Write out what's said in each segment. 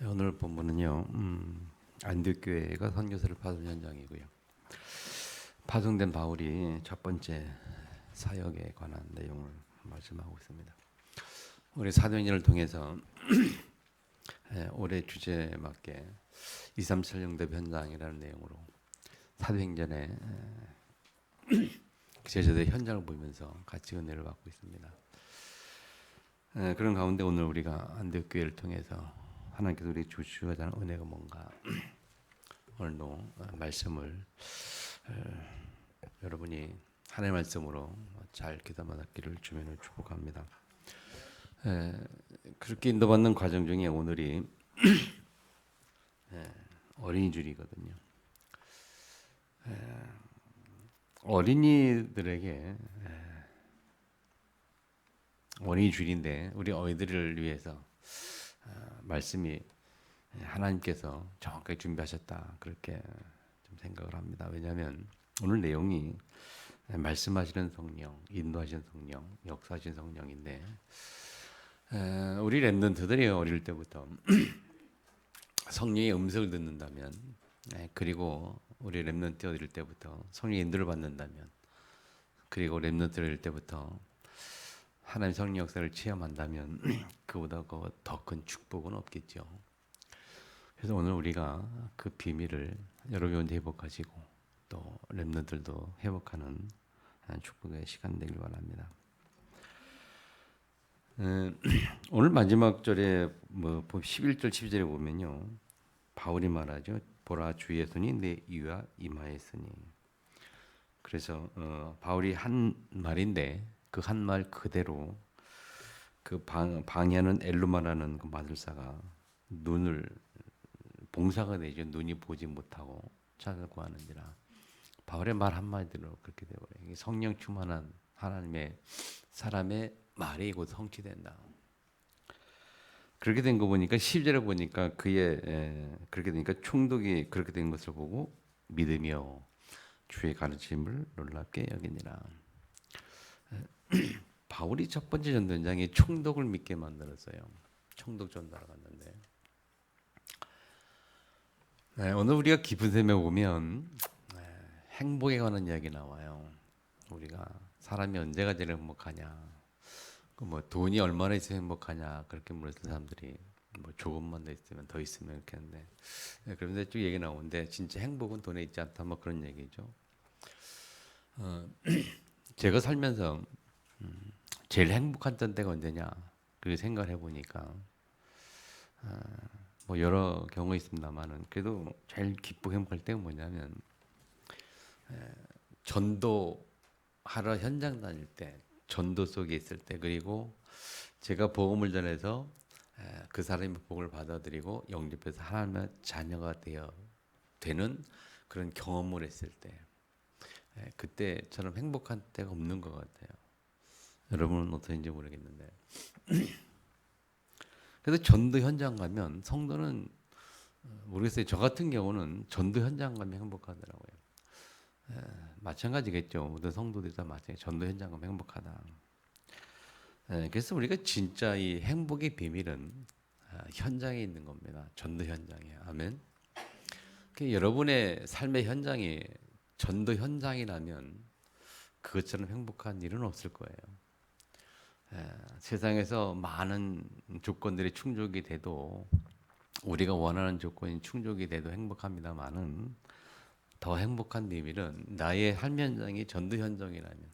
오늘 본문은요, 안디옥교회가 선교사를 파송 현장이고요. 파송된 바울이 첫 번째 사역에 관한 내용을 말씀하고 있습니다. 우리 사도행전을 통해서 올해 주제에 맞게 237 영접 현장이라는 내용으로 사도행전의 제자들의 현장을 보면서 같이 은혜를 받고 있습니다. 그런 가운데 오늘 우리가 안디옥교회를 통해서 하나님께서 우리 주시고자 하는 은혜가 뭔가 오늘도 말씀을 여러분이 하나님의 말씀으로 잘 귀담아듣기를 주면을 축복합니다. 그렇게 인도받는 과정 중에 오늘이 어린이 주일이거든요. 어린이들에게 어린이 주일인데 우리 어린이들을 위해서 말씀이 하나님께서 정확하게 준비하셨다 그렇게 좀 생각을 합니다. 왜냐하면 오늘 내용이 말씀하시는 성령, 인도하시는 성령, 역사하시는 성령인데 우리 렘넌트들이 어릴 때부터 성령의 음성을 듣는다면 그리고 우리 렘넌트 어릴 때부터 성령의 인도를 받는다면 그리고 렘넌트 어릴 때부터 하나님 성령 역사를 체험한다면 그보다 더 큰 축복은 없겠죠. 그래서 오늘 우리가 그 비밀을 여러분이 회복하시고 또 렘넌트들도 회복하는 축복의 시간 되길 바랍니다. 오늘 마지막 절에 11절 12절에 보면요. 바울이 말하죠. 보라 주의 손이 내 위와 이마에 있으니. 그래서 바울이 한 말인데 그 한 말 그대로 그 방해하는 엘루마라는 그 마술사가 눈을 봉사가 되죠. 눈이 보지 못하고 찾아 구하는지라. 바울의 말 한마디로 그렇게 되어버려요. 성령 충만한 하나님의 사람의 말이 곧 성취된다. 그렇게 된 거 보니까 10절에 보니까 그의 그렇게 되니까 총독이 그렇게 된 것을 보고 믿으며 주의 가르침을 놀랍게 여기니라. 바울이 첫 번째 전도 현장에 총독을 믿게 만들었어요. 총독 전도하러 갔는데 오늘 우리가 깊은 샘에 오면 행복에 관한 이야기 나와요. 우리가 사람이 언제가 제일 행복하냐? 뭐 돈이 얼마나 있으면 행복하냐? 그렇게 물었던 사람들이 뭐 조금만 더 있으면 더 있으면 이렇게 하는데 그런데 쭉 얘기 나오는데 진짜 행복은 돈에 있지 않다 뭐 그런 얘기죠. 제가 살면서 제일 행복했던 때가 언제냐? 그 생각을 해보니까 뭐 여러 경우 있습니다만은 그래도 제일 기쁘고 행복할 때가 뭐냐면 전도하러 현장 다닐 때, 전도 속에 있을 때, 그리고 제가 복음을 전해서 그 사람이 복음을 받아들이고 영접해서 하나님의 자녀가 되는 그런 경험을 했을 때, 그때처럼 행복한 때가 없는 것 같아요. 여러분은 어떤지 모르겠는데, 그래서 전도 현장 가면 성도는 모르겠어요. 저 같은 경우는 전도 현장 가면 행복하더라고요. 마찬가지겠죠. 모든 성도들이 다 마찬가지. 전도 현장 가면 행복하다. 그래서 우리가 진짜 이 행복의 비밀은 현장에 있는 겁니다. 전도 현장에. 아멘. 여러분의 삶의 현장이 전도 현장이라면 그것처럼 행복한 일은 없을 거예요. 세상에서 많은 조건들이 충족이 돼도 우리가 원하는 조건이 충족이 돼도 행복합니다만은 더 행복한 비밀은 나의 삶 현장이 전도 현장이라면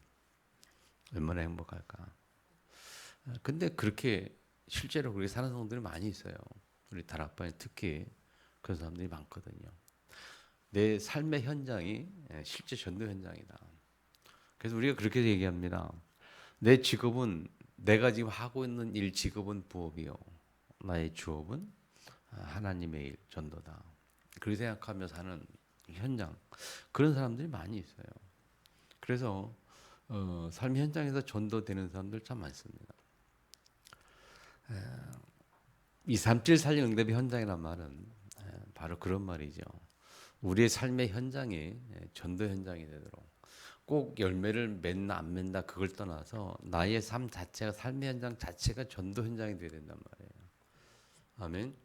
얼마나 행복할까. 근데 그렇게 실제로 그렇게 사는 사람들이 많이 있어요. 우리 다락방에 특히 그런 사람들이 많거든요. 내 삶의 현장이 실제 전도 현장이다. 그래서 우리가 그렇게 얘기합니다. 내 직업은 내가 지금 하고 있는 일 직업은 부업이요. 나의 주업은 하나님의 일 전도다. 그렇게 생각하며 사는 현장 그런 사람들이 많이 있어요. 그래서 삶 현장에서 전도되는 사람들 참 많습니다. 237 살림 응답의 현장이란 말은 바로 그런 말이죠. 우리의 삶의 현장이 전도 현장이 되도록 꼭 열매를 맺나 안 맺나 그걸 떠나서 나의 삶 자체가 삶의 현장 자체가 전도 현장이 되어야 된단 말이에요. 아멘.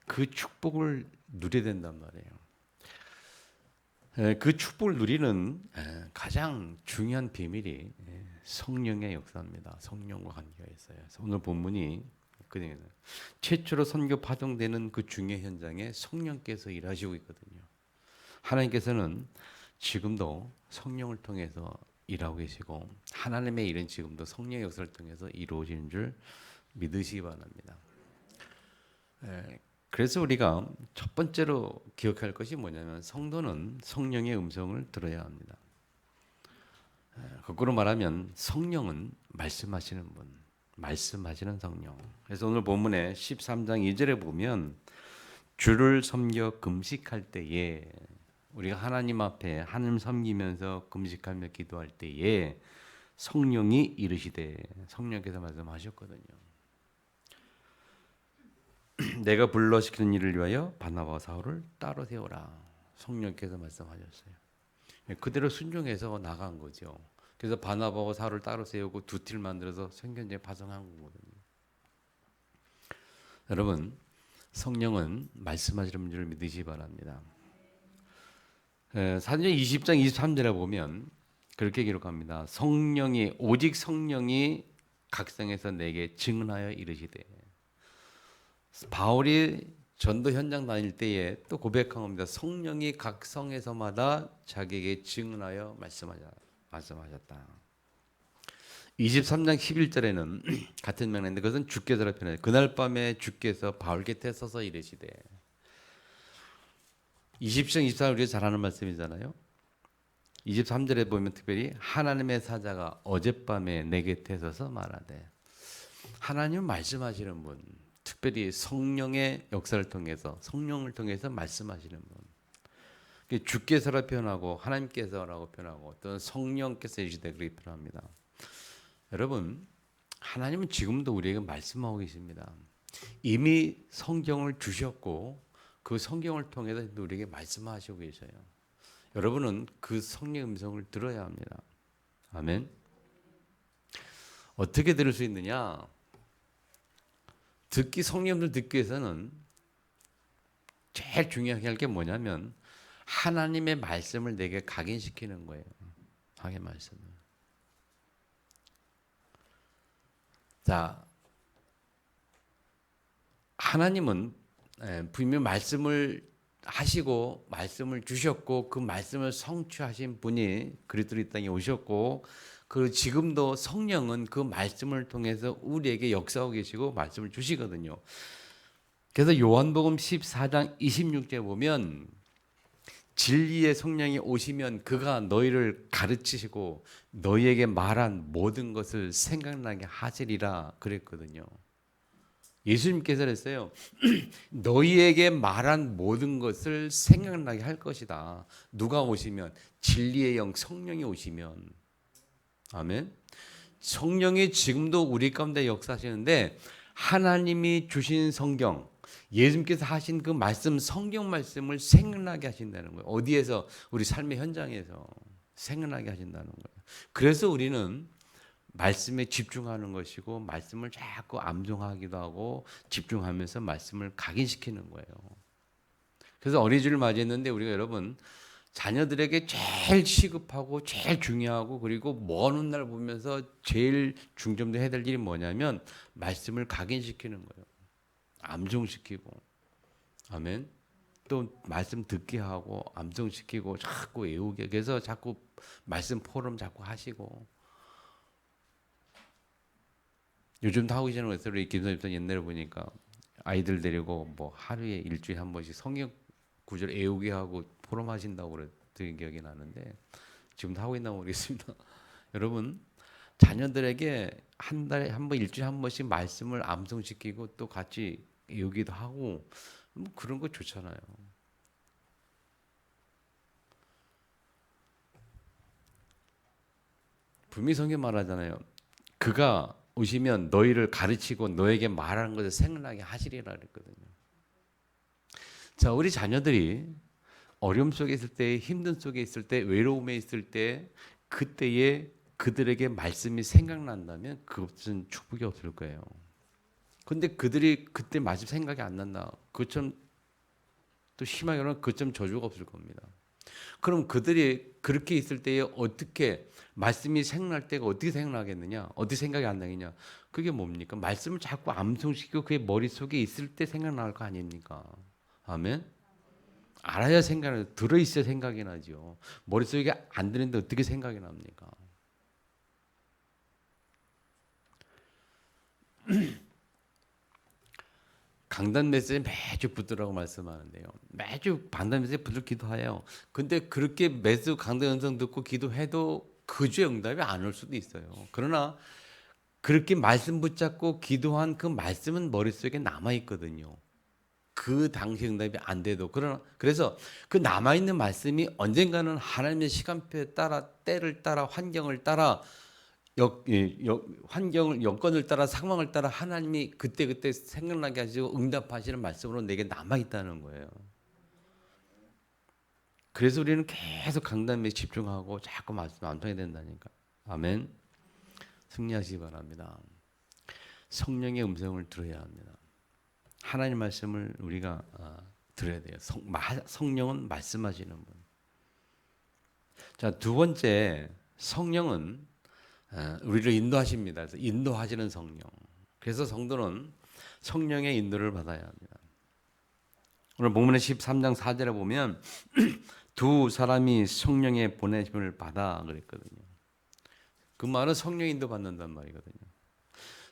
그 축복을 누려야 된단 말이에요. 그 축복을 누리는 가장 중요한 비밀이 성령의 역사입니다. 성령과 관계가 있어요. 그래서 오늘 본문이 최초로 선교 파송되는 그 중요 현장에 성령께서 일하시고 있거든요. 하나님께서는 지금도 성령을 통해서 일하고 계시고 하나님의 일은 지금도 성령의 역사를 통해서 이루어지는 줄 믿으시기 바랍니다. 그래서 우리가 첫 번째로 기억할 것이 뭐냐면 성도는 성령의 음성을 들어야 합니다. 거꾸로 말하면 성령은 말씀하시는 분, 말씀하시는 성령. 그래서 오늘 본문에 13장 2절에 보면 주를 섬겨 금식할 때에 우리가 하나님 앞에 하나님 섬기면서 금식하며 기도할 때에 성령이 이르시되 성령께서 말씀하셨거든요. 내가 불러 시키는 일을 위하여 바나바와 사울을 따로 세우라. 성령께서 말씀하셨어요. 그대로 순종해서 나간 거죠. 그래서 바나바와 사울을 따로 세우고 두 팀을 만들어서 선교지에 파송한 거거든요. 여러분, 성령은 말씀하시는 줄 믿으시기 바랍니다. 사도행전 20장 23절에 보면 그렇게 기록합니다. 성령이 오직 성령이 각 성에서 내게 증언하여 이르시되 바울이 전도 현장 다닐 때에 또 고백한 겁니다. 성령이 각 성에서마다 자기에게 증언하여 말씀하셨다. 23장 11절에는 같은 명령인데 그것은 주께서라 표현해요. 그날 밤에 주께서 바울 곁에 서서 이르시되 20장 24절 우리가 잘 아는 말씀이잖아요. 23절에 보면 특별히 하나님의 사자가 어젯밤에 내 곁에 서서 말하되 하나님은 말씀하시는 분, 특별히 성령의 역사를 통해서 성령을 통해서 말씀하시는 분. 주께서라 표현하고 하나님께서라고 표현하고 또는 성령께서 이시되 그렇게 표현합니다. 여러분, 하나님은 지금도 우리에게 말씀하고 계십니다. 이미 성경을 주셨고 그 성경을 통해서 우리에게 말씀하시고 계셔요. 여러분은 그 성령의 음성을 들어야 합니다. 아멘. 어떻게 들을 수 있느냐? 성령의 음성을 듣기 위해서는 제일 중요하게 할 게 뭐냐면 하나님의 말씀을 내게 각인시키는 거예요. 하나님의 말씀을. 자, 하나님은 분명히 말씀을 하시고 말씀을 주셨고 그 말씀을 성취하신 분이 그리스도 이 땅에 오셨고 그리고 지금도 성령은 그 말씀을 통해서 우리에게 역사하고 계시고 말씀을 주시거든요. 그래서 요한복음 14장 26절에 보면 진리의 성령이 오시면 그가 너희를 가르치시고 너희에게 말한 모든 것을 생각나게 하시리라 그랬거든요. 예수님께서 그랬어요. 너희에게 말한 모든 것을 생각나게 할 것이다. 누가 오시면? 진리의 영 성령이 오시면. 아멘. 성령이 지금도 우리 가운데 역사하시는데 하나님이 주신 성경, 예수님께서 하신 그 말씀, 성경 말씀을 생각나게 하신다는 거예요. 어디에서? 우리 삶의 현장에서 생각나게 하신다는 거예요. 그래서 우리는 말씀에 집중하는 것이고 말씀을 자꾸 암송하기도 하고 집중하면서 말씀을 각인시키는 거예요. 그래서 어린이집을 맞이했는데 우리가 여러분 자녀들에게 제일 시급하고 제일 중요하고 그리고 먼 훗날 보면서 제일 중점도 해야 될 일이 뭐냐면 말씀을 각인시키는 거예요. 암송시키고 아멘. 또 말씀 듣게 하고 암송시키고 자꾸 외우게 그래서 자꾸 말씀 포럼 자꾸 하시고 요즘도 하고 계시는 것을 우리 김선입사 옛날에 보니까 아이들 데리고 뭐 하루에 일주일에 한 번씩 성경 구절 외우게 하고 포럼 하신다고 들은 기억이 나는데 지금도 하고 있나 모르겠습니다. 여러분 자녀들에게 한 달에 한 번 일주일에 한 번씩 말씀을 암송시키고 또 같이 외우기도 하고 뭐 그런 거 좋잖아요. 분명히 성경 말하잖아요. 그가 오시면 너희를 가르치고 너에게 말하는 것을 생각나게 하시리라 그랬거든요. 자, 우리 자녀들이 어려움 속에 있을 때, 힘든 속에 있을 때, 외로움에 있을 때 그때에 그들에게 말씀이 생각난다면 그것은 축복이 없을 거예요. 근데 그들이 그때 말씀 생각이 안 난다. 그처럼 또 심하게 말하면 그처럼 저주가 없을 겁니다. 그럼 그들이 그렇게 있을 때에 어떻게 말씀이 생각날 때가 어떻게 생각나겠느냐? 어떻게 생각이 안 나겠냐? 그게 뭡니까? 말씀을 자꾸 암송시키고 그의 머릿속에 있을 때 생각날 거 아닙니까? 아멘. 알아야 생각나, 들어있어야 생각이 나죠. 머릿속에 안 드는데 어떻게 생각이 납니까? 강단 메시지 매주 붙들라고 말씀하는데요. 매주 강단 메시지 붙들 기도해요. 근데 그렇게 매주 강단 음성 듣고 기도해도 그 주에 응답이 안 올 수도 있어요. 그러나 그렇게 말씀 붙잡고 기도한 그 말씀은 머릿속에 남아 있거든요. 그 당시 응답이 안 돼도 그러나 그래서 그 남아 있는 말씀이 언젠가는 하나님의 시간표에 따라 때를 따라 환경을 따라 환경을 여건을 따라 상황을 따라 하나님이 그때그때 생각나게 하시고 응답하시는 말씀으로 내게 남아 있다는 거예요. 그래서 우리는 계속 강단에 집중하고 자꾸 말씀 암송해야 된다니까. 아멘. 승리하시기 바랍니다. 성령의 음성을 들어야 합니다. 하나님 말씀을 우리가 들어야 돼요. 성령은 말씀하시는 분. 자, 두 번째 성령은 우리를 인도하십니다. 그래서 인도하시는 성령. 그래서 성도는 성령의 인도를 받아야 합니다. 오늘 본문의 13장 4절에 보면 두 사람이 성령의 보내심을 받아 그랬거든요. 그 말은 성령 인도 받는단 말이거든요.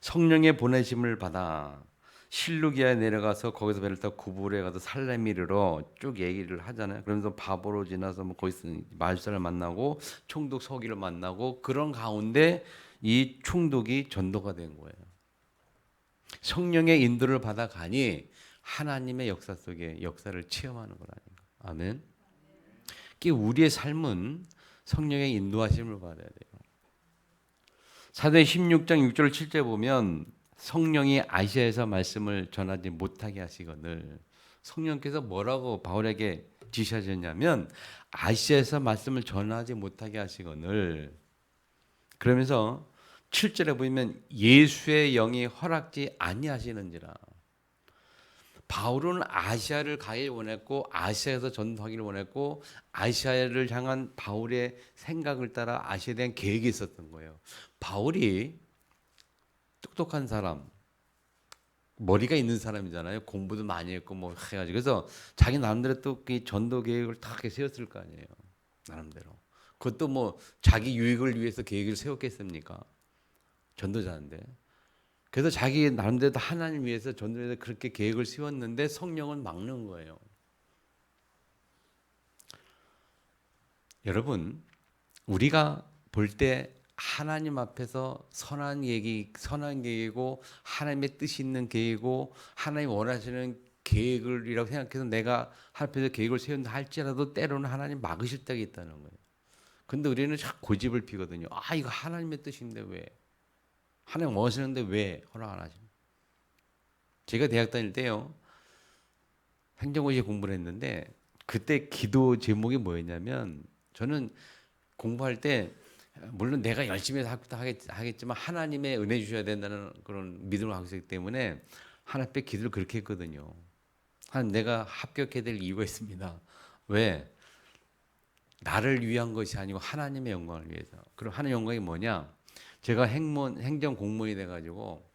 성령의 보내심을 받아 실루기아에 내려가서 거기서 배를 타고 구불에 가서 살레미르로 쭉 얘기를 하잖아요. 그러면서 바보로 지나서 뭐 거기서 마을사를 만나고 총독 서기를 만나고 그런 가운데 이 총독이 전도가 된 거예요. 성령의 인도를 받아가니 하나님의 역사 속에 역사를 체험하는 거라니까. 아멘. 우리의 삶은 성령의 인도하심을 받아야 돼요. 사도행 16장 6절 7절 보면 성령이 아시아에서 말씀을 전하지 못하게 하시거늘 성령께서 뭐라고 바울에게 지시하셨냐면 아시아에서 말씀을 전하지 못하게 하시거늘 그러면서 7절에 보면 예수의 영이 허락지 아니하시는지라. 바울은 아시아를 가길 원했고 아시아에서 전도하기를 원했고 아시아를 향한 바울의 생각을 따라 아시아에 대한 계획이 있었던 거예요. 바울이 똑똑한 사람, 머리가 있는 사람이잖아요. 공부도 많이 했고 뭐 해가지고 그래서 자기 나름대로 또 그 전도 계획을 다 세웠을 거 아니에요. 나름대로. 그것도 뭐 자기 유익을 위해서 계획을 세웠겠습니까? 전도자인데. 그래서 자기 나름대로 하나님 위해서 전도해서 그렇게 계획을 세웠는데 성령은 막는 거예요. 여러분, 우리가 볼 때 하나님 앞에서 선한 계획이고 하나님의 뜻이 있는 계획이고 하나님 원하시는 계획을이라고 생각해서 내가 앞에서 계획을 세운다 할지라도 때로는 하나님 막으실 때가 있다는 거예요. 근데 우리는 자꾸 고집을 피거든요. 아, 이거 하나님의 뜻인데 왜? 하나님 원하시는데 왜 허락 안 하시는? 제가 대학 다닐 때요. 행정고시 공부를 했는데 그때 기도 제목이 뭐였냐면 저는 공부할 때 물론 내가 열심히 해서 하겠지만 하나님의 은혜 주셔야 된다는 그런 믿음을 갖고 있기 때문에 하나님 앞에 기도를 그렇게 했거든요. 내가 합격해야 될 이유가 있습니다. 왜? 나를 위한 것이 아니고 하나님의 영광을 위해서. 그럼 하나님의 영광이 뭐냐? 제가 행정 공무원이 돼가지고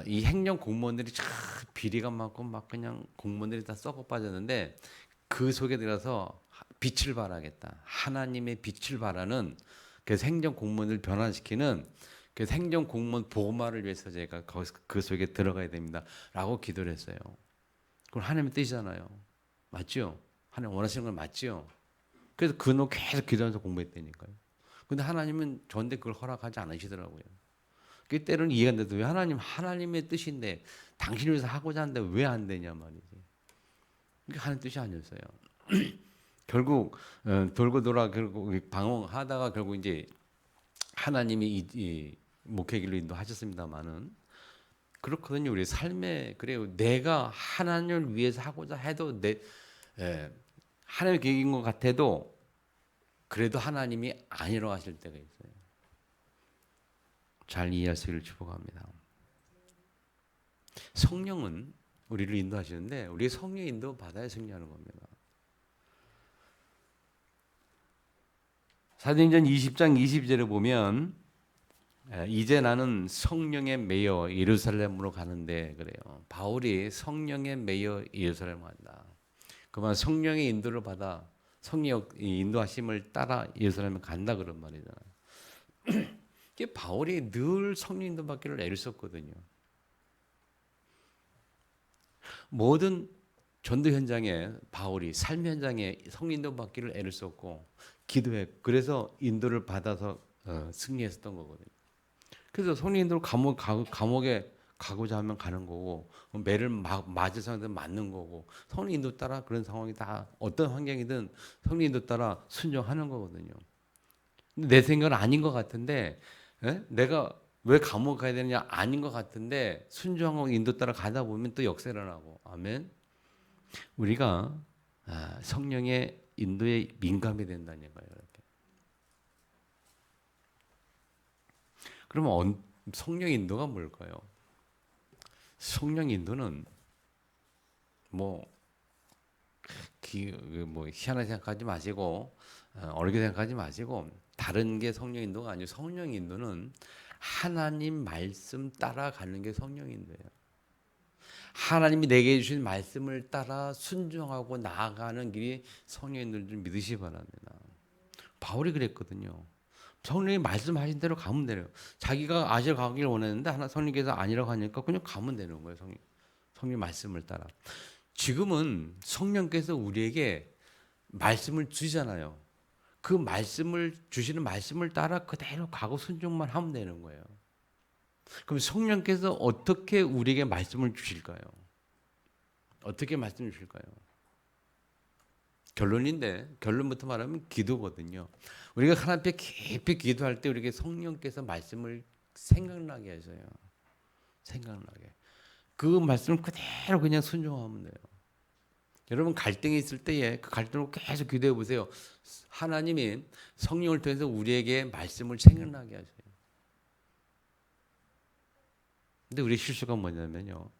이 행정 공무원들이 참 비리가 많고 막 그냥 공무원들이 다 썩어 빠졌는데 그 속에 들어서 빛을 발하겠다. 하나님의 빛을 발하는 그래서 행정 공무원을 변화시키는 그래서 행정 공무원 보호마를 위해서 제가 그 속에 들어가야 됩니다라고 기도를 했어요. 그건 하나님의 뜻이잖아요. 맞죠? 하나님 원하시는 건 맞죠? 그래서 그놈 계속 기도하면서 공부했다니까요. 근데 하나님은 저한테 그걸 허락하지 않으시더라고요. 그 때로는 이해가 안 돼도 왜 하나님의 뜻인데 당신을 위해서 하고자 하는데 왜 안 되냐 말이지. 그게 하나님 뜻이 아니었어요. 결국 돌고 돌아 결국 방황하다가 결국 이제 하나님이 이 목회길로 인도하셨습니다만은 그렇거든요. 우리 삶에 그래요. 내가 하나님을 위해서 하고자 해도 하나님의 계획인 것 같아도 그래도 하나님이 아니라고 하실 때가 있어요. 잘 이해할 수 있기를 축복합니다. 성령은 우리를 인도하시는데 우리 성령 인도 받아야 승리하는 겁니다. 사도행전 20장 22절에 보면 이제 나는 성령에 매여 예루살렘으로 가는데 그래요. 바울이 성령에 매여 예루살렘 간다. 그만 성령의 인도를 받아 성령 인도하심을 따라 예루살렘에 간다 그런 말이잖아요. 이게 바울이 늘 성령 인도 받기를 애를 썼거든요. 모든 전도 현장에 바울이 삶 현장에 성령 인도 받기를 애를 썼고 기도해. 그래서 인도를 받아서 승리했었던 거거든요. 그래서 성령 인도를 감옥에 가고자 하면 가는 거고 매를 맞을 상황에서 맞는 거고 성령 인도 따라 그런 상황이 다 어떤 환경이든 성령 인도 따라 순종하는 거거든요. 근데 내 생각은 아닌 것 같은데 내가 왜 감옥 가야 되느냐 아닌 것 같은데 순종하고 인도 따라 가다 보면 또 역사 일어나고 아멘. 우리가 성령의 인도에 민감이 된다는 거예요. 이렇게. 그러면 성령 인도가 뭘까요? 성령 인도는 뭐 희한하게 생각하지 마시고 어렵게 생각하지 마시고 다른 게 성령 인도가 아니고 성령 인도는 하나님 말씀 따라가는 게 성령 인도예요. 하나님이 내게 주신 말씀을 따라 순종하고 나아가는 길이 성령 인도를 좀 믿으시기 바랍니다. 바울이 그랬거든요. 성령이 말씀하신 대로 가면 돼요. 자기가 아시아 가기를 원했는데 성령께서 아니라고 하니까 그냥 가면 되는 거예요. 성령 말씀을 따라. 지금은 성령께서 우리에게 말씀을 주시잖아요. 그 말씀을 주시는 말씀을 따라 그대로 가고 순종만 하면 되는 거예요. 그럼 성령께서 어떻게 우리에게 말씀을 주실까요? 어떻게 말씀을 주실까요? 결론부터 말하면 기도거든요. 우리가 하나님 앞에 깊이 기도할 때 우리에게 성령께서 말씀을 생각나게 하셔요. 생각나게. 그 말씀을 그대로 그냥 순종하면 돼요. 여러분 갈등이 있을 때에 그 갈등을 계속 기도해 보세요. 하나님이 성령을 통해서 우리에게 말씀을 생각나게 하셔요. 근데 우리 실수가 뭐냐면요.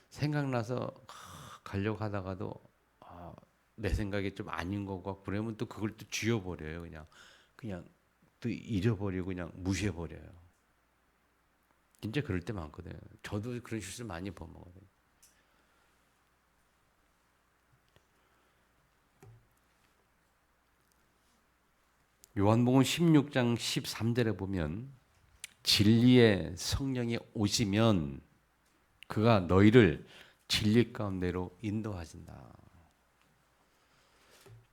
생각나서 가려고 하다가도 내 생각이 좀 아닌 것 같고 그러면 또 그걸 또 쥐어버려요. 그냥 또 잊어버리고 그냥 무시해버려요. 진짜 그럴 때 많거든요. 저도 그런 실수 많이 범하거든요. 요한복음 16장 13절에 보면 진리의 성령이 오시면 그가 너희를 진리 가운데로 인도하신다.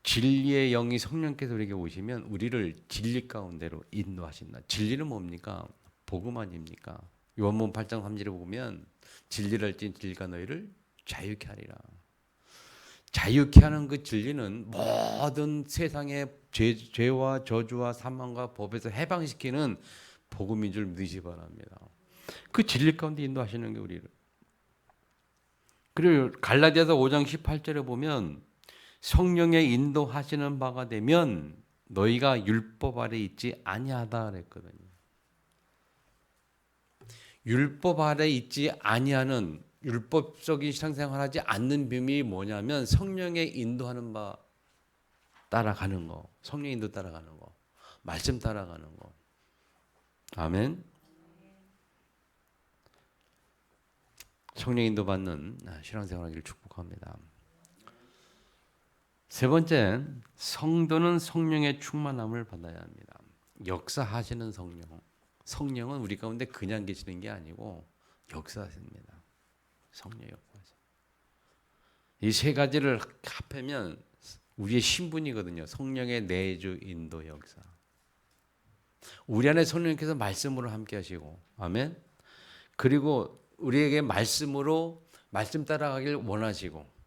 진리의 영이 성령께서 우리에게 오시면 우리를 진리 가운데로 인도하신다. 진리는 뭡니까? 복음 아닙니까? 요한복음 8장 3절에 보면 진리를 알지 진리가 너희를 자유케 하리라. 자유케 하는 그 진리는 모든 세상의 죄와 저주와 사망과 법에서 해방시키는 복음인 줄 믿으시기 바랍니다. 그 진리 가운데 인도하시는 게 우리를. 그리고 갈라디아서 5장 18절에 보면 성령의 인도하시는 바가 되면 너희가 율법 아래 있지 아니하다 그랬거든요. 율법 아래 있지 아니하는 율법적인 신앙생활하지 않는 비밀이 뭐냐면 성령의 인도하는 바 따라가는 거, 성령 인도 따라가는 거, 말씀 따라가는 거. 아멘. 성령 인도 받는 신앙생활하기를 축복합니다. 세 번째, 성도는 성령의 충만함을 받아야 합니다. 역사하시는 성령. 성령은 우리 가운데 그냥 계시는 게 아니고 역사하십니다. 성령 역사하시. 이 세 가지를 합하면 우리의 신분이거든요. 성령의 내주 인도 역사. 우리 안에 성령께서 말씀으로 함께 하시고 아멘. 그리고 우리에게 말씀으로 말씀 따라가길 원하시고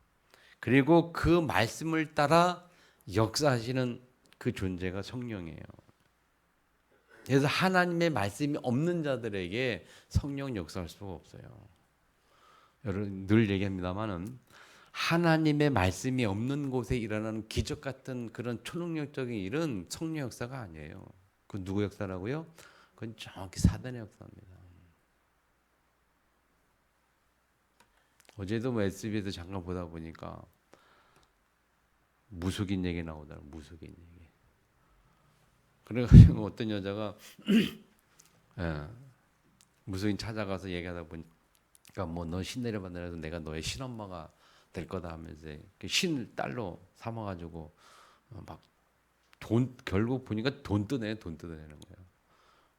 그리고 그 말씀을 따라 역사하시는 그 존재가 성령이에요. 그래서 하나님의 말씀이 없는 자들에게 성령 역사할 수가 없어요. 여러분 늘 얘기합니다만은 하나님의 말씀이 없는 곳에 일어나는 기적 같은 그런 초능력적인 일은 성령 역사가 아니에요. 그 누구 역사라고요? 그건 정확히 사단의 역사입니다. 어제도 뭐 SBS에서 잠깐 보다 보니까 무속인 얘기 나오더라고. 무속인 얘기. 그래가지고 어떤 여자가 예, 무속인 찾아가서 얘기하다 보니까 뭐 너 신 내려받으라서 내가 너의 신엄마가 될 거다 하면서 그 신을 딸로 삼아가지고 막 돈 결국 보니까 돈 뜯어내는 거예요.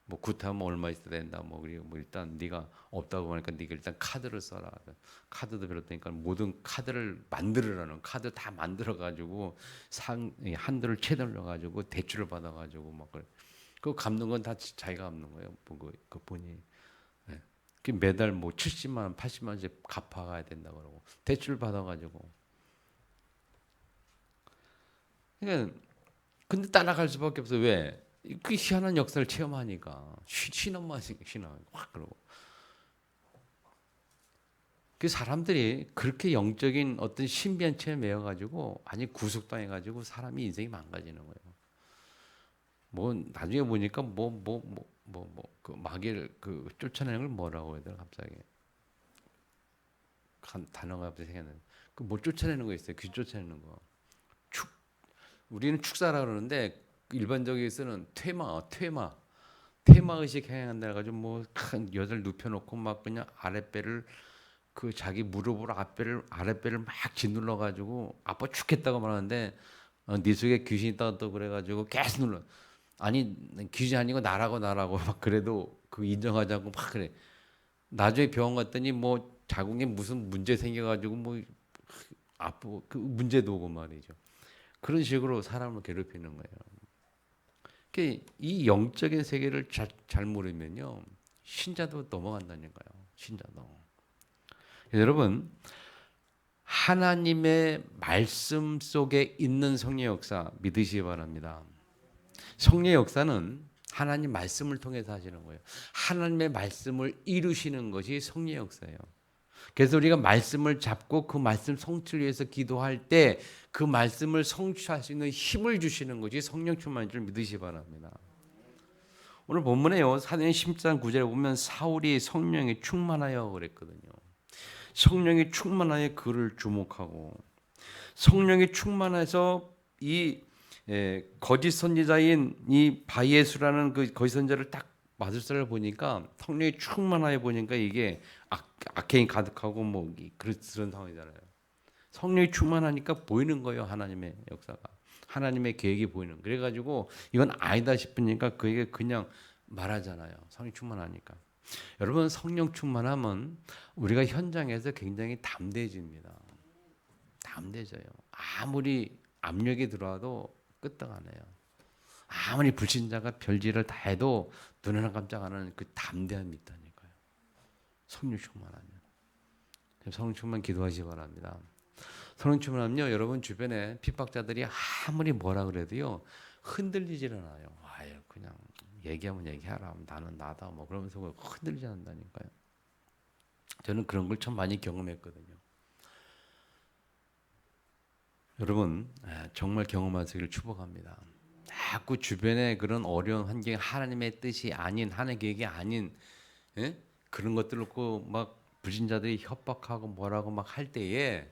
뭐 굿하면 얼마 있어야 된다. 뭐 그리고 뭐 일단 네가 없다고 하니까 네가 일단 카드를 써라. 카드도 빌었다니까 모든 카드를 만들으라는 카드 다 만들어 가지고 상 한도를 채널러 가지고 대출을 받아 가지고 막 그래. 그 갚는 건 다 자기가 갚는 거예요. 그 본인이. 예. 그 매달 뭐 70만 원, 80만 원씩 갚아가야 된다 그러고 대출 받아 가지고. 그러니까 근데 따라갈 수밖에 없어. 왜? 그 희한한 역사를 체험하니까 신엄마 신앙 확 그러고 그 사람들이 그렇게 영적인 어떤 신비한 체험에 매여가지고 아니 구속당해가지고 사람이 인생이 망가지는 거예요. 뭐 나중에 보니까 그 마귀를 그 쫓아내는 걸 뭐라고 해야 되나 갑자기 단어가 갑자기 생각나요. 그 뭐 쫓아내는 거 있어요. 귀 쫓아내는 거. 축 우리는 축사라 그러는데 일반적으로 쓰는 퇴마 의식 행한다 해가지고 뭐 큰 여자를 눕혀놓고 막 그냥 아랫배를 그 자기 무릎으로 아랫배를 막 짓눌러 가지고 아빠 죽겠다고 말하는데 네 속에 귀신이 있다 또 그래가지고 계속 눌러. 아니 귀신 아니고 나라고 막 그래도 그 인정하지 않고 막 그래. 나중에 병원 갔더니 뭐 자궁에 무슨 문제 생겨가지고 뭐 아프 그 문제도 오고 말이죠. 그런 식으로 사람을 괴롭히는 거예요. 이 영적인 세계를 잘 모르면요 신자도 넘어간다니까요. 신자도. 여러분 하나님의 말씀 속에 있는 성령 역사 믿으시기 바랍니다. 성령 역사는 하나님 말씀을 통해서 하시는 거예요. 하나님의 말씀을 이루시는 것이 성령 역사예요. 그래서 우리가 말씀을 잡고 그 말씀 성취를 위해서 기도할 때 그 말씀을 성취할 수 있는 힘을 주시는 것이 성령 충만인 줄 믿으시기 바랍니다. 오늘 본문에요. 사도행 10장 9절에 보면 사울이 성령에 충만하여 그랬거든요. 성령이 충만하여 그를 주목하고 성령이 충만해서 이 거짓 선지자인 이 바예수라는 그 거짓 선지자를 딱 마술사를 보니까 성령이 충만하여 보니까 이게 악행이 가득하고 뭐 그런 상황이잖아요. 성령이 충만하니까 보이는 거예요. 하나님의 역사가. 하나님의 계획이 보이는. 그래가지고 이건 아니다 싶으니까 그에게 그냥 말하잖아요. 성령 충만하니까. 여러분 성령 충만하면 우리가 현장에서 굉장히 담대해집니다. 담대해져요. 아무리 압력이 들어와도 끄떡 안 해요. 아무리 불신자가 별짓을 다 해도 눈 하나 깜짝 안 하는 그 담대함이 있다니까요. 성령 충만하면. 성령 충만 기도하시기 바랍니다. 성령 충만하면요. 여러분 주변에 핍박자들이 아무리 뭐라 그래도요. 흔들리질 않아요. 아유 그냥 얘기하면 얘기하라. 나는 나다. 뭐 그러면서 흔들리지 않는다니까요. 저는 그런 걸 참 많이 경험했거든요. 여러분 정말 경험하시기를 축복합니다. 자꾸 주변에 그런 어려운 환경, 하나님의 뜻이 아닌 하나님의 계획이 아닌 그런 것들 놓고 막 불신자들이 협박하고 뭐라고 막 할 때에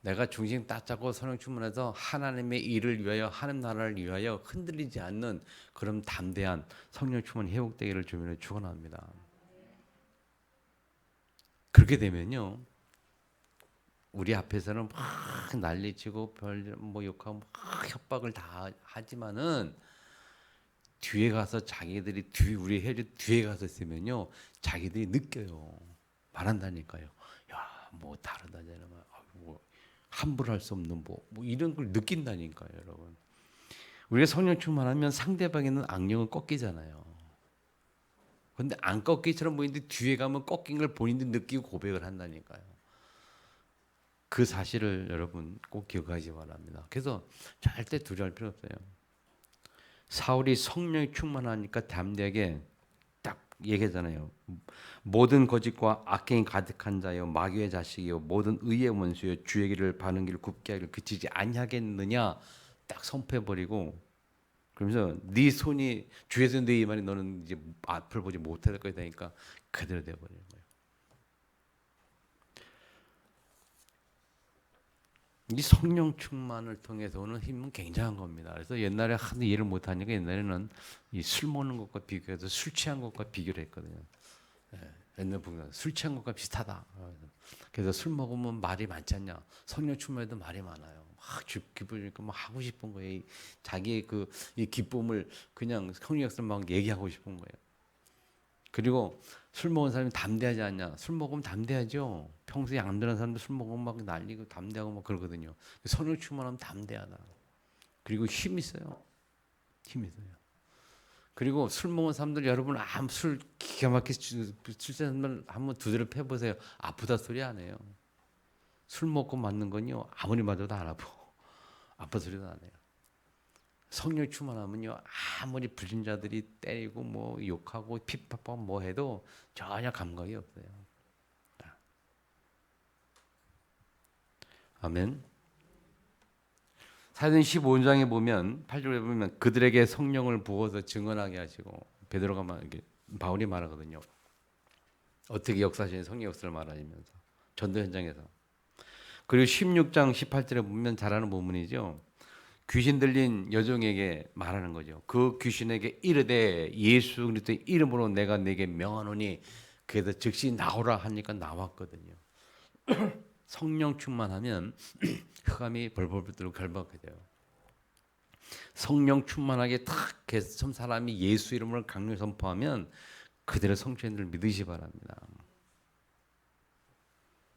내가 중심 딱 잡고 성령 충만해서 하나님의 일을 위하여 하나님 나라를 위하여 흔들리지 않는 그런 담대한 성령 충만 회복되기를 주님으로 축원합니다. 그렇게 되면요. 우리 앞에서는 막 난리치고 뭐 욕하고 막 협박을 다 하지만은 뒤에 가서 자기들이 우리 해리 뒤에 가서 있으면요 자기들이 느껴요. 말한다니까요. 야, 뭐 다르다잖아. 뭐 함부로 할 수 없는 뭐 이런 걸 느낀다니까요, 여러분. 우리가 성령 충만하면 상대방에 있는 악령은 꺾이잖아요. 근데 안 꺾이처럼 보이는데 뒤에 가면 꺾인 걸 본인도 느끼고 고백을 한다니까요. 그 사실을 여러분 꼭 기억하시기 바랍니다. 그래서 절대 두려워할 필요 없어요. 사울이 성령이 충만하니까 담대하게 딱 얘기하잖아요. 모든 거짓과 악행이 가득한 자여 마귀의 자식이요 모든 의의 원수여 주의 길을 바른 길을 굽게 하기를 그치지 아니하겠느냐 딱 선포해버리고 그러면서 네 손이 주에서 네 말이 너는 이제 앞을 보지 못할 거니까 그대로 돼버리는 거예요. 이 성령 충만을 통해서 오는 힘은 굉장한 겁니다. 그래서 옛날에 하도 이해를 못하니까 옛날에는 이 술 먹는 것과 비교해서 술 취한 것과 비교를 했거든요. 옛날 보면 술 취한 것과 비슷하다. 그래서 술 먹으면 말이 많지 않냐. 성령 충만해도 말이 많아요. 막 기쁘니까 막 하고 싶은 거예요. 자기의 이 기쁨을 그냥 성령 역사를 막 얘기하고 싶은 거예요. 그리고 술 먹은 사람이 담대하지 않냐? 술 먹으면 담대하죠. 평소에 안 되는 사람도 술 먹으면 막 난리고 담대하고 막 그러거든요. 성령 충만하면 담대하다. 그리고 힘 있어요. 힘 있어요. 그리고 술 먹은 사람들 여러분 아무 술 기가 막히게 술사람들 한번 두드려 패보세요. 아프다 소리 안 해요. 술 먹고 맞는 건요 아무리 맞아도 안 아파. 아파 소리도 안 해요. 성령 충만하면요 아무리 불신자들이 때리고 뭐 욕하고 핍박하고 뭐 해도 전혀 감각이 없어요. 아멘. 사도행 15장에 보면 8절에 보면 그들에게 성령을 부어서 증언하게 하시고 베드로가 바울이 말하거든요. 어떻게 역사하시는 성령 역사를 말하면서 전도 현장에서. 그리고 16장 18절에 보면 잘 아는 본문이죠. 귀신 들린 여종에게 말하는 거죠. 그 귀신에게 이르되 예수 그리스도의 이름으로 내가 내게 명하노니 그래서 즉시 나오라 하니까 나왔거든요. 성령 충만하면 흑암이 벌벌 떨고 결박하게 돼요. 성령 충만하게 탁 해서 사람이 예수 이름을 강력 선포하면 그대로 성취인 줄 믿으시 바랍니다.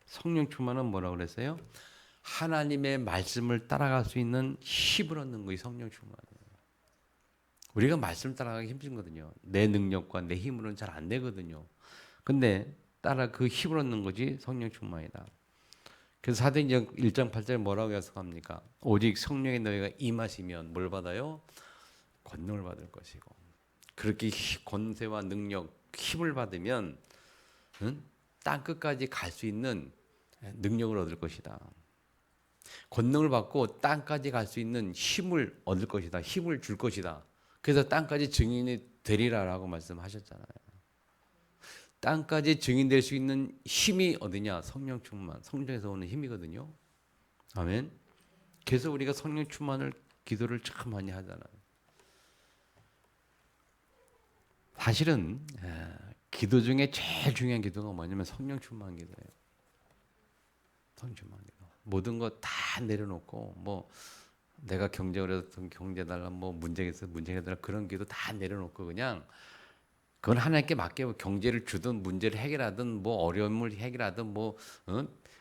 성령 충만은 뭐라고 그랬어요? 하나님의 말씀을 따라갈 수 있는 힘을 얻는 것이 성령 충만이에요. 우리가 말씀 따라가기 힘들거든요. 내 능력과 내 힘으로는 잘 안 되거든요. 근데 따라 그 힘을 얻는 것이 성령 충만이다. 그래서 사도행전 1장 8절에 뭐라고 약속합니까? 오직 성령의 너희가 임하시면 뭘 받아요? 권능을 받을 것이고 그렇게 권세와 능력, 힘을 받으면 땅 끝까지 갈 수 있는 능력을 얻을 것이다. 권능을 받고 땅까지 갈 수 있는 힘을 얻을 것이다. 힘을 줄 것이다. 그래서 땅까지 증인이 되리라라고 말씀하셨잖아요. 땅까지 증인될 수 있는 힘이 어디냐? 성령 충만. 성령에서 오는 힘이거든요. 아멘. 그래서 우리가 성령 충만을 기도를 참 많이 하잖아요. 사실은 기도 중에 제일 중요한 기도가 뭐냐면 성령 충만 기도예요. 성령 충만 기도. 모든 거 다 내려놓고 뭐 내가 경제 어려서 경제 달라 뭐 문제 있어 문제 해달라 그런 기도 다 내려놓고 그냥 그건 하나님께 맡기고 경제를 주든 문제를 해결하든 뭐 어려움을 해결하든 뭐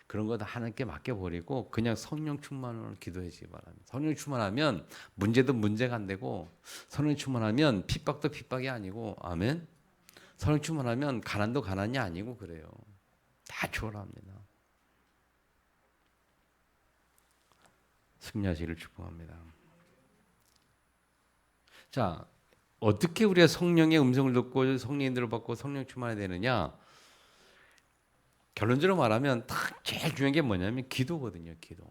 그런 거 다 하나님께 맡겨버리고 그냥 성령 충만을 기도해 주기 바랍니다. 성령 충만하면 문제도 문제가 안 되고 성령 충만하면 핍박도 핍박이 아니고 아멘. 성령 충만하면 가난도 가난이 아니고 그래요. 다 초월합니다. 승리하시기를 축복합니다. 자, 어떻게 우리가 성령의 음성을 듣고 성령의 인도를 받고 성령 충만이 되느냐? 결론적으로 말하면 딱 제일 중요한 게 뭐냐면 기도거든요. 기도.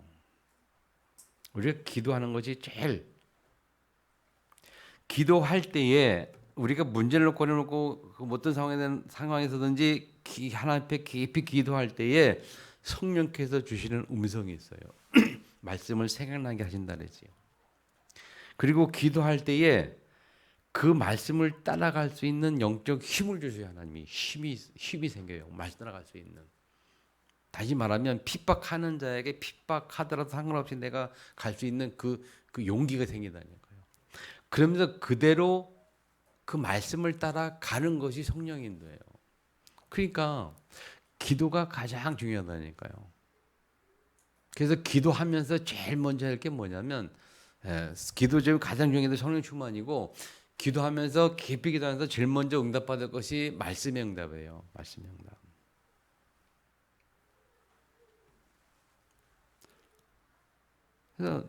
우리가 기도하는 것이 제일 기도할 때에 우리가 문제를 놓고 꺼내놓고 어떤 상황에서든지 하나님 앞에 깊이 기도할 때에 성령께서 주시는 음성이 있어요. 말씀을 생각나게 하신다 그러지요. 그리고 기도할 때에 그 말씀을 따라갈 수 있는 영적 힘을 주셔요. 하나님이 힘이 생겨요. 말씀 따라갈 수 있는. 다시 말하면 핍박하는 자에게 핍박하더라도 상관없이 내가 갈 수 있는 그 용기가 생긴다니까요. 그러면서 그대로 그 말씀을 따라 가는 것이 성령 인도예요. 그러니까 기도가 가장 중요하다니까요. 그래서 기도하면서 제일 먼저 할 게 뭐냐면 기도 중에 가장 중요한 게 성령 충만이고 기도하면서 깊이 기도하면서 제일 먼저 응답받을 것이 말씀의 응답이에요. 말씀의 응답. 그래서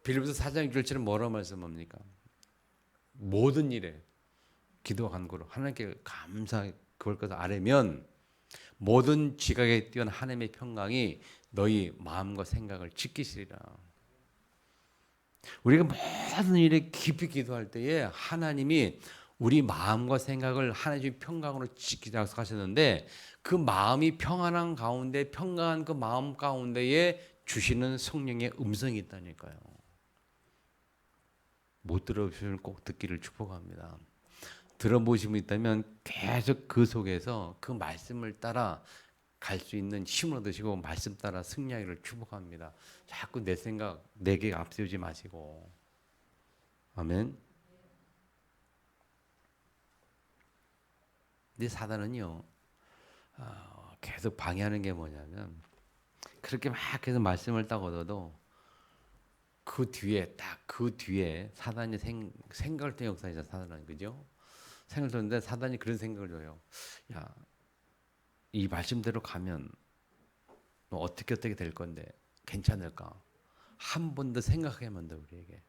빌립보서 4장 6절처럼 뭐라고 말씀합니까? 모든 일에 기도와 간구로 하나님께 감사 그걸 것을 아뢰면 모든 지각에 뛰어난 하나님의 평강이 너희 마음과 생각을 지키시리라. 우리가 모든 일에 깊이 기도할 때에 하나님이 우리 마음과 생각을 하나님의 평강으로 지키라고 하셨는데 그 마음이 평안한 가운데 평강한 그 마음 가운데에 주시는 성령의 음성이 있다니까요. 못 들어보시면 꼭 듣기를 축복합니다. 들어보시면 있다면 계속 그 속에서 그 말씀을 따라 갈 수 있는 힘을 얻으시고 말씀 따라 승리하기를 축복합니다. 자꾸 내 생각, 내게 앞세우지 마시고. 아멘. 근데 사단은요, 계속 방해하는 게 뭐냐면 그렇게 막 계속 말씀을 딱 얻어도 그 뒤에 사단이 생각을 때 역사이자 사단은 그죠? 생각을 듣는데 사단이 그런 생각을 줘요. 야, 이 말씀대로 가면 너 어떻게 될 건데 괜찮을까? 한 번 더 생각하게 만들어 우리에게.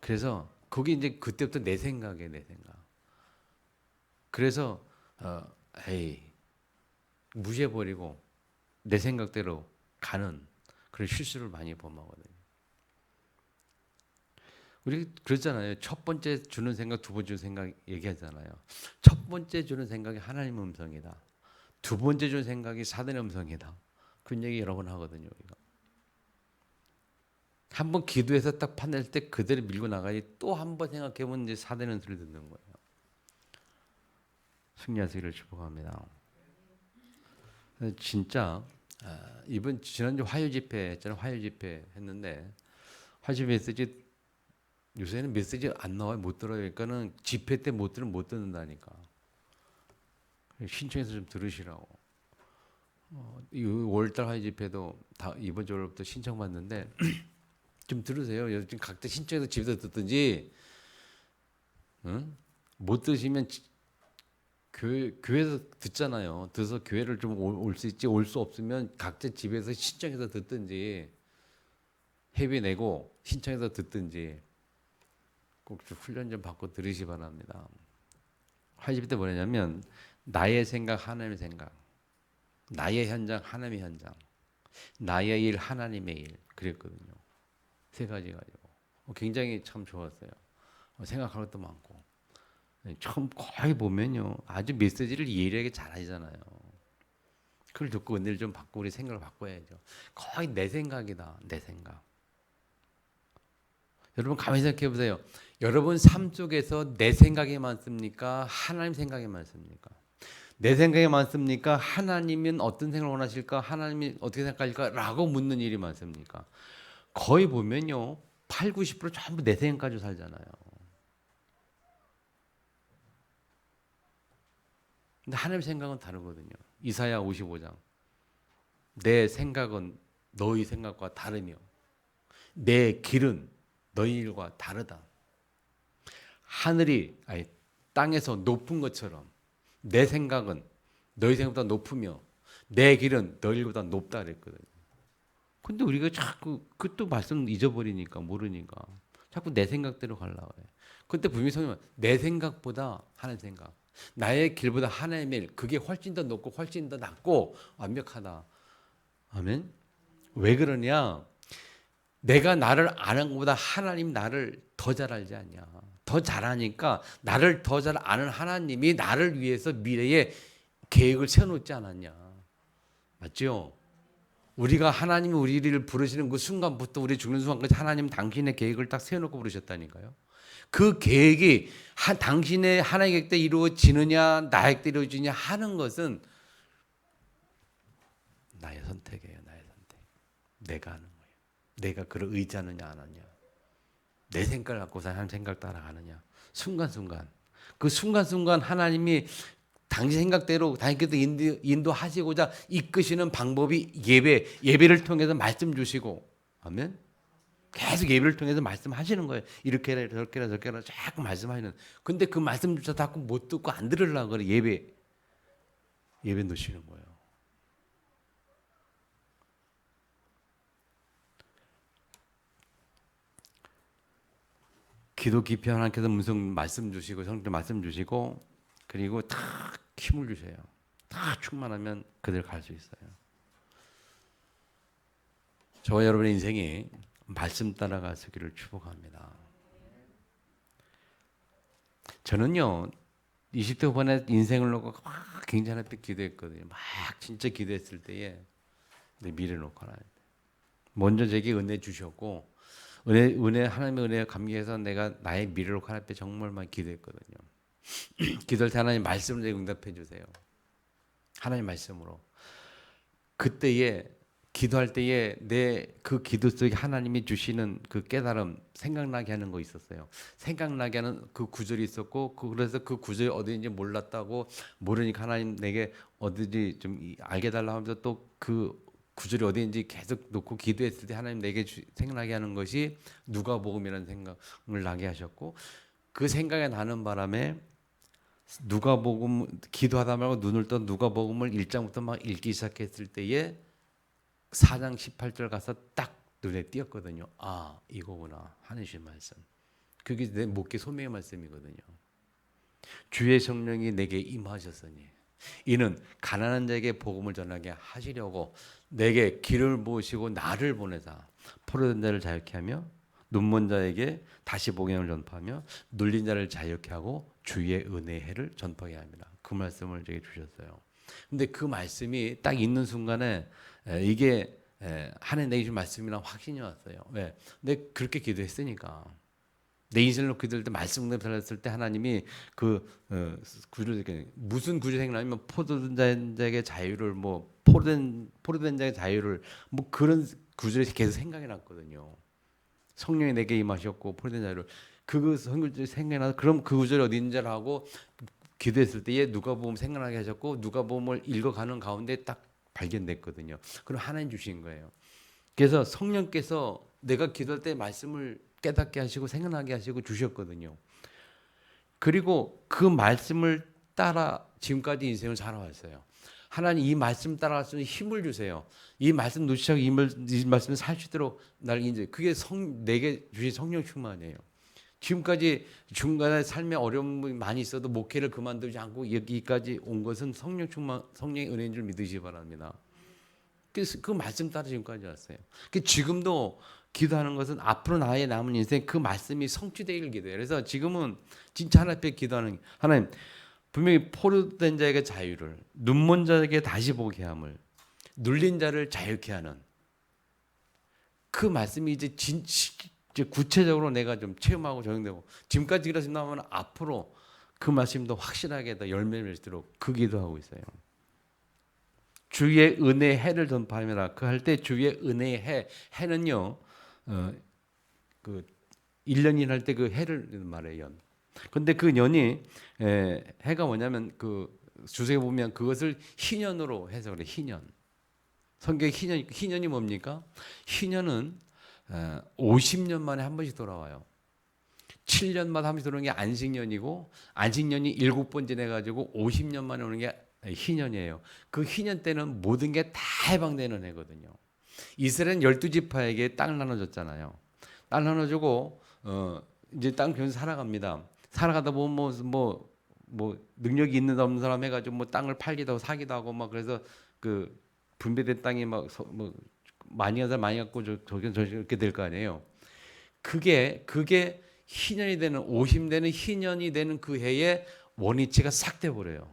그래서 그게 이제 그때부터 내 생각이에요, 내 생각. 그래서 에이 무시해버리고 내 생각대로 가는 그런 실수를 많이 범하거든요. 우리 그러잖아요. 첫 번째 주는 생각, 두 번째 주는 생각 얘기하잖아요. 첫 번째 주는 생각이 하나님의 음성이다. 두 번째 주는 생각이 사단의 음성이다. 그런 얘기 여러 번 하거든요. 우리가. 한 번 기도해서 딱 판단할 때 그대로 밀고 나가지 또 한 번 생각해보면 이제 사단의 소리 듣는 거예요. 승리하시기를 축복합니다. 진짜 이번 지난주 화요 집회 했잖아요. 화요 집회 했는데 화요 집회 메시지 요새는 메시지 안 나와요. 못 들어요. 그러니까는 집회 때 못 들으면 못 듣는다니까. 신청해서 좀 들으시라고. 이 5월달 화요 집회도 다 이번 주 월부터 신청받는데 좀 들으세요. 지금 각자 신청해서 집에서 듣든지, 응? 못 들으시면 교회에서 듣잖아요. 들어서 교회를 좀 올 수 있지, 올 수 없으면 각자 집에서 신청해서 듣든지, 회비 내고 신청해서 듣든지, 꼭 좀 훈련 좀 받고 들으시 바랍니다. 화요일 때 뭐냐면, 나의 생각, 하나님의 생각, 나의 현장, 하나님의 현장, 나의 일, 하나님의 일, 그랬거든요. 세 가지 가지고. 굉장히 참 좋았어요. 생각할 것도 많고. 처음 거의 보면요. 아주 메시지를 예리하게 잘 하잖아요. 그걸 듣고 은혜를 좀 받고 우리 생각을 바꿔야죠. 거의 내 생각이다. 내 생각. 여러분 가만히 생각해 보세요. 여러분 삶 속에서 내 생각이 많습니까? 하나님 생각이 많습니까? 내 생각이 많습니까? 하나님은 어떤 생각을 원하실까? 하나님이 어떻게 생각하실까? 라고 묻는 일이 많습니까? 거의 보면요. 8, 90% 전부 내 생각 가지고 살잖아요. 근데 하나님 생각은 다르거든요. 이사야 55장. 내 생각은 너희 생각과 다르며 내 길은 너희 일과 다르다. 하늘이 아니 땅에서 높은 것처럼 내 생각은 너희 생각보다 높으며 내 길은 너희 일보다 높다 그랬거든요. 근데 우리가 자꾸 그또 말씀 잊어버리니까 모르니까 자꾸 내 생각대로 가려고 해. 근데 분명히 성경은 내 생각보다 하나님 생각, 나의 길보다 하나님의 일, 그게 훨씬 더 높고 훨씬 더 낫고 완벽하다. 아멘. 왜 그러냐? 내가 나를 아는 것보다 하나님 나를 더 잘 알지 않냐. 더 잘하니까 나를 더 잘 아는 하나님이 나를 위해서 미래에 계획을 세워놓지 않았냐. 맞죠? 우리가 하나님이 우리를 부르시는 그 순간부터 우리 죽는 순간까지 하나님 당신의 계획을 딱 세워놓고 부르셨다니까요. 그 계획이 당신의 하나님의 계획 때 이루어지느냐 나의 계획 때 이루어지느냐 하는 것은 나의 선택이에요. 나의 선택. 내가 하는 거예요. 내가 그를 의지하느냐 안 하느냐. 내 생각을 갖고서 하나님 생각 따라가느냐. 순간순간. 그 순간순간 하나님이 당신 생각대로 당신께서 인도하시고자 이끄시는 방법이 예배를 통해서 말씀 주시고, 아멘. 계속 예배를 통해서 말씀하시는 거예요. 이렇게 해라 저렇게 해라 저렇게 해라 자꾸 말씀하시는. 근데 그 말씀조차 자꾸 못 듣고 안 들으려고 그래. 예배 놓으시는 거예요. 기도 깊이 하나님께서 음성 말씀 주시고 성령 말씀 주시고 그리고 다 힘을 주세요. 다 충만하면 그들 갈 수 있어요. 저와 여러분의 인생이 말씀 따라가시기를 축복합니다. 저는요 20대 후반에 인생을 놓고 막 굉장히 기도했거든요. 막 진짜 기도했을 때에 내 미래를 놓고 하나님. 먼저 제게 은혜 주셨고 은혜 하나님의 은혜에 감기해서 내가 나의 미래로 하나님 앞에 정말 많이 기도했거든요. 기도할 때 하나님 말씀을 내게 응답해 주세요. 하나님 말씀으로. 그때에 기도할 때에 내 그 기도 속에 하나님이 주시는 그 깨달음 생각나게 하는 거 있었어요. 생각나게 하는 그 구절이 있었고 그래서 그 구절이 어디인지 몰랐다고 모르니까 하나님 내게 어디지 좀 알게 달라고 하면서 또 그 구절이 어디인지 계속 놓고 기도했을 때 하나님 내게 생각나게 하는 것이 누가복음이라는 생각을 나게 하셨고 그 생각이 나는 바람에 누가복음 기도하다 말고 눈을 떠 누가복음을 1장부터 막 읽기 시작했을 때에 4장 18절 가서 딱 눈에 띄었거든요. 아, 이거구나. 하나님 말씀. 그게 내 목회 소명의 말씀이거든요. 주의 성령이 내게 임하셨으니 이는 가난한 자에게 복음을 전하게 하시려고 내게 길을 모으시고 나를 보내사 포로된 자를 자유케 하며 눈먼 자에게 다시 복음을 전파하며 눌린 자를 자유케 하고 주의 은혜의 해를 전파하게 합니다. 그 말씀을 제게 주셨어요. 근데 그 말씀이 딱 있는 순간에 이게 하나님 내게 주신 말씀이랑 확신이 왔어요. 왜? 내가 그렇게 기도했으니까. 내 인생을 기도할 때 말씀 달렸을 때 하나님이 그 구절 무슨 구절 생각나면 포도된 자에게 자유를 뭐 포로된 자의 자유를 뭐 그런 구절이 계속 생각이 났거든요. 성령이 내게 임하셨고 포로된 자유를 그 성경이 생각이 나서 그럼 그 구절이 어디 있는지 하고 기도했을 때에 누가복음 생각나게 하셨고 누가복음을 읽어가는 가운데 딱 발견됐거든요. 그럼 하나님 주신 거예요. 그래서 성령께서 내가 기도할 때 말씀을 깨닫게 하시고 생각나게 하시고 주셨거든요. 그리고 그 말씀을 따라 지금까지 인생을 살아왔어요. 하나님 이 말씀 따라갈 수 있는 힘을 주세요. 이 말씀 놓치지 이 말씀을 살 수 있도록 날 인제 그게 내게 주신 성령 충만이에요. 지금까지 중간에 삶에 어려움이 많이 있어도 목회를 그만두지 않고 여기까지 온 것은 성령 충만, 성령의 은혜인 줄 믿으시기 바랍니다. 그래서 그 말씀 따라 지금까지 왔어요. 지금도 기도하는 것은 앞으로 나의 남은 인생 그 말씀이 성취되길 기도해요. 그래서 지금은 진짜 하나님 앞에 기도하는 하나님 분명히 포로된 자에게 자유를 눈먼 자에게 다시 보게 함을 눌린 자를 자유케 하는 그 말씀이 이제 구체적으로 내가 좀 체험하고 적용되고 지금까지 그러신다면 앞으로 그 말씀도 확실하게 더 열매를 맺도록 그 기도하고 있어요. 주의 은혜의 해를 전파하며라. 그 할 때 주의 은혜의 해는요. 그 1년이 할 때 그 해를 말해요. 연. 근데 그 년이 해가 뭐냐면 그 주석에 보면 그것을 희년으로 해서 그래. 희년. 성경의 희년이 뭡니까? 희년은 50년 만에 한 번씩 돌아와요. 7년마다 한 번씩 돌아오는 게 안식년이고 안식년이 7번 지내가지고 50년 만에 오는 게 희년이에요. 그 희년 때는 모든 게 다 해방되는 해거든요. 이스라엘은 12지파에게 땅을 나눠줬잖아요. 땅 나눠주고 이제 땅 계속 살아갑니다. 살아가다 보면 뭐 능력이 있는 없는 사람 해가지고 뭐 땅을 팔기도 하고 사기도 하고 막 그래서 그 분배된 땅이 뭐 많이 한 사람 많이 갖고 저렇게 될 거 아니에요. 그게 희년이 되는 50되는 희년이 되는 그 해에 원위치가 싹 돼버려요.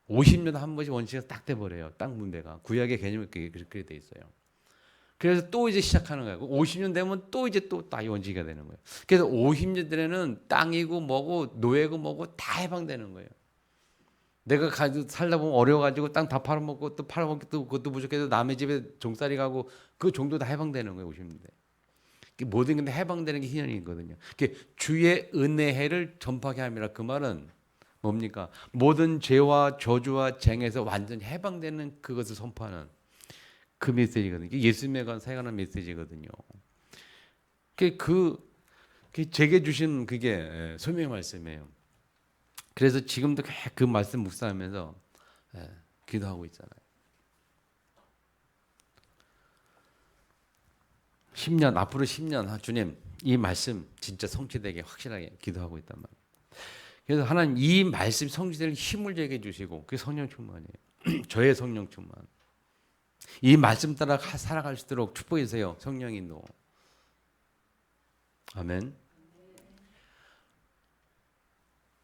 50년 한 번씩 원치가 딱 돼버려요. 땅 분배가. 구약의 개념이 그렇게 돼 있어요. 그래서 또 이제 시작하는 거예요. 50년 되면 또 이제 또 땅이 원치가 되는 거예요. 그래서 50년 전에는 땅이고 뭐고 노예고 뭐고 다 해방되는 거예요. 내가 살다 보면 어려워가지고 땅 다 팔아먹고 또 팔아먹고 또 그것도 부족해서 남의 집에 종살이 가고 그 정도 다 해방되는 거예요. 50년 대. 모든 게 해방되는 게 희년이거든요. 주의 은혜해를 전파하게 함이라 그 말은 뭡니까? 모든 죄와 저주와 쟁에서 완전히 해방되는 그것을 선포하는 그 메시지거든요. 예수님에 관한 사역하는 메시지거든요. 제게 주신 그게 소명의 말씀이에요. 그래서 지금도 그 말씀 묵상하면서 기도하고 있잖아요. 10년 앞으로 10년 주님 이 말씀 진짜 성취되게 확실하게 기도하고 있단 말이에요. 그래서 하나님 이 말씀 성취될 힘을 제게 주시고 그게 성령 충만이에요. 저의 성령 충만. 이 말씀 따라 살아갈 수 있도록 축복해 주세요. 성령 인도. 아멘.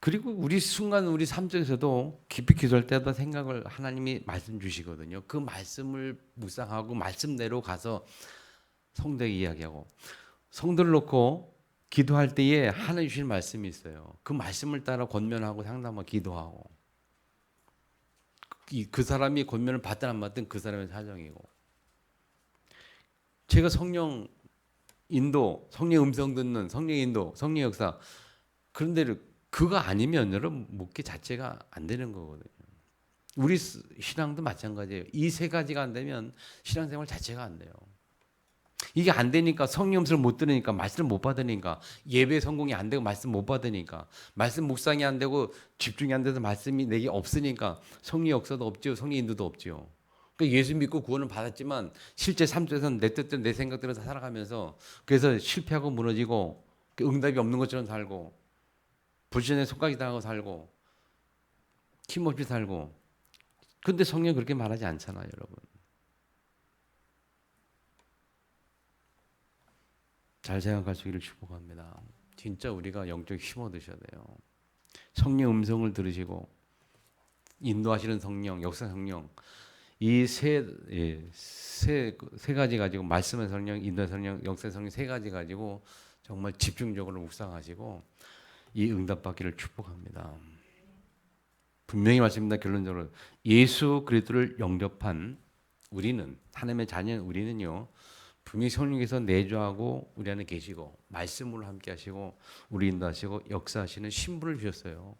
그리고 우리 순간 우리 삶 속에서도 깊이 기도할 때도 생각을 하나님이 말씀 주시거든요. 그 말씀을 묵상하고 말씀대로 가서 성도에게 이야기하고 성도를 놓고 기도할 때에 하나님 주신 말씀이 있어요. 그 말씀을 따라 권면하고 상담하고 기도하고 그 사람이 권면을 받든 안 받든 그 사람의 사정이고 제가 성령 인도, 성령 음성 듣는 성령 인도, 성령 역사 그런데 그거 아니면 여러분 목회 자체가 안 되는 거거든요. 우리 신앙도 마찬가지예요. 이 세 가지가 안 되면 신앙생활 자체가 안 돼요. 이게 안 되니까 성령 음성을 못 들으니까 말씀을 못 받으니까 예배 성공이 안 되고 말씀 못 받으니까 말씀 묵상이 안 되고 집중이 안 돼서 말씀이 내게 없으니까 성령 역사도 없죠. 성령 인도도 없죠. 그러니까 예수 믿고 구원을 받았지만 실제 삶 속에서는 내 뜻대로 내 생각대로 살아가면서 그래서 실패하고 무너지고 응답이 없는 것처럼 살고 불신의 속삭이 당하고 살고 힘없이 살고 근데 성경 그렇게 말하지 않잖아요, 여러분. 잘 생각할 수 있기를 축복합니다. 진짜 우리가 영적 힘 얻으셔야 돼요. 성령 음성을 들으시고 인도하시는 성령, 역사 성령 이 세 가지 가지고 말씀의 성령, 인도 성령, 역사 성령 세 가지 가지고 정말 집중적으로 묵상하시고 이 응답 받기를 축복합니다. 분명히 말씀입니다. 결론적으로 예수 그리스도를 영접한 우리는 하나님의 자녀 우리는요. 분명히 성령께서 내주하고 우리 안에 계시고 말씀으로 함께 하시고 우리 인도하시고 역사하시는 신분을 주셨어요.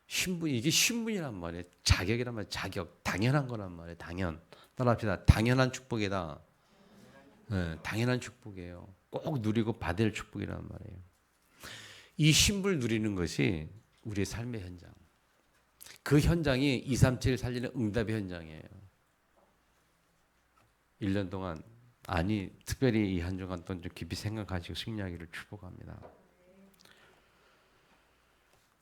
신분 이게 신분이란 말이에요. 자격이란 말이에요. 자격 당연한 거란 말이에요. 당연 따라합시다. 당연한 축복이다. 네, 당연한 축복이에요. 꼭 누리고 받을 축복이란 말이에요. 이 신분을 누리는 것이 우리의 삶의 현장. 그 현장이 237 살리는 응답의 현장이에요. 1년 동안 아니 특별히 이 한 주간 동안 좀 깊이 생각하시고 승리하기를 축복합니다.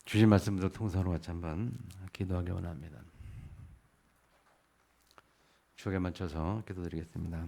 주신 말씀으로 통사로 같이 한번 기도하기 원합니다. 주에 맞춰서 기도드리겠습니다.